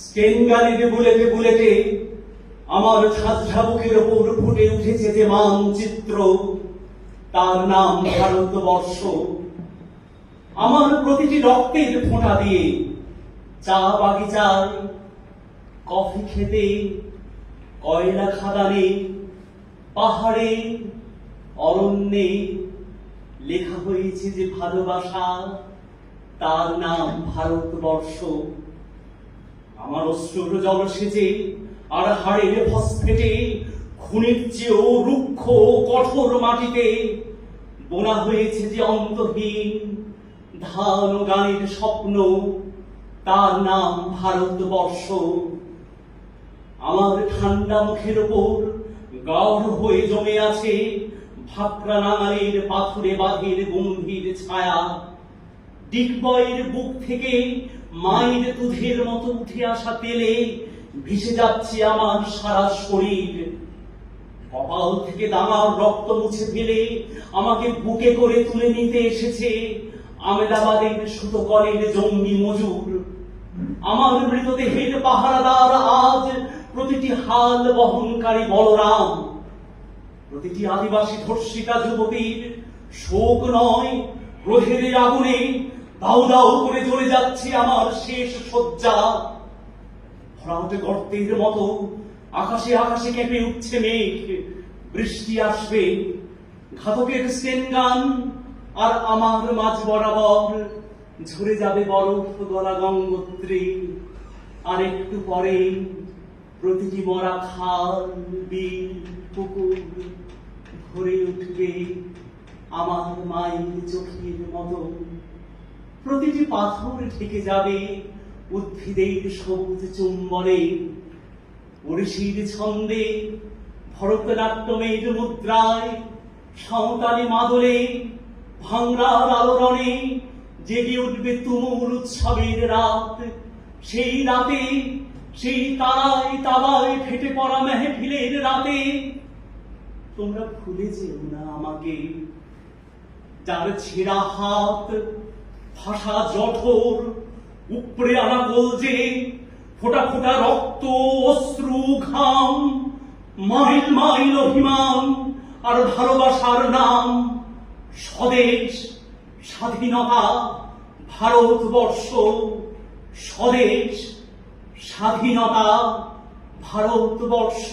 স্টেনগানিতে বুলেটে বুলেটে আমার ঝাঁঝরা বুকের ওপর ফুটে উঠেছে যে মানচিত্র, তার নাম ভারতবর্ষ। আমার প্রতিটি রক্তের ফোঁটা দিয়ে চা বাগিচায়, কফি খেতে, কয়লা খাদানে, পাহাড়ে, অরণ্যে লেখা হয়েছে যে ভালোবাসা, তার নাম ভারতবর্ষ। আমার অশ্রুর জল সেচে আর হাড়ের ফসফেটে খুনের চেয়েও রুক্ষ কঠোর মাটিতে বোনা হয়েছে যে অন্তহীন ধান ও গানের স্বপ্ন, তার নাম ভারতবর্ষ। আমার ঠান্ডা মুখের ওপর গাঢ় হয়ে জমে আছে ভাকরা নাঙালের পাথুরে বাঁধের গম্ভীর ছায়া। ডিগবয়ের বুক থেকে মায়ের দুধের মতো উঠে আসা তেলে ভিসে যাচ্ছে আমার সারা শরীর। কপাল থেকে দামার রক্ত মুছে ফেলে আমাকে বুকে করে তুলে নিতে এসেছে আমেদাবাদের সুতোকলের জঙ্গি মজুর। আমার মৃতদেহের পাহারাদার আজ প্রতিটি হাল বহনকারী বলরাম। প্রতিটি আদিবাসী ধর্ষিতা যুবতীর শোক নয়, প্রহেরের আগুনে দাউ দাউ করে জ্বলে যাচ্ছে আমার শেষ শয্যা। ভরাট গর্তের মতো আকাশে আকাশে কেঁপে উঠছে মেঘ, বৃষ্টি আসবে। ঘাতকের স্টেনগান আর আমার মাঝ বরাবর ঝরে যাবে বরফ গলা গঙ্গোত্রী। আর একটু পরে প্রতিটি মরা খাল, বিল, পুকুর ভরে উঠবে আমার মায়ের চোখের মতো। প্রতিটি পাথর ঢেকে যাবে উদ্ভিদের সবুজ চুম্বনে। ওড়িশির ছন্দে, ভরতনাট্যমের মুদ্রায়, সাঁওতালি মাদলে, ভাংড়ার আলোড়নে জেগে উঠবে তুমুল উৎসবের রাত। সেই রাতে, সেই তারায় তাবায় ফেটে পড়া মেহফিলের রাতে তোমরা ভুলে যেও না আমাকে। যার ছেঁড়া হাত, ভাষা জঠর, উপড়ে আনা কলজে, ফোঁটা ফোঁটা রক্ত, অশ্রু, ঘাম, মাইল মাইল অভিমান আর ভালোবাসার নাম স্বদেশ, স্বাধীনতা, ভারতবর্ষ। স্বদেশ, স্বাধীনতা, ভারতবর্ষ।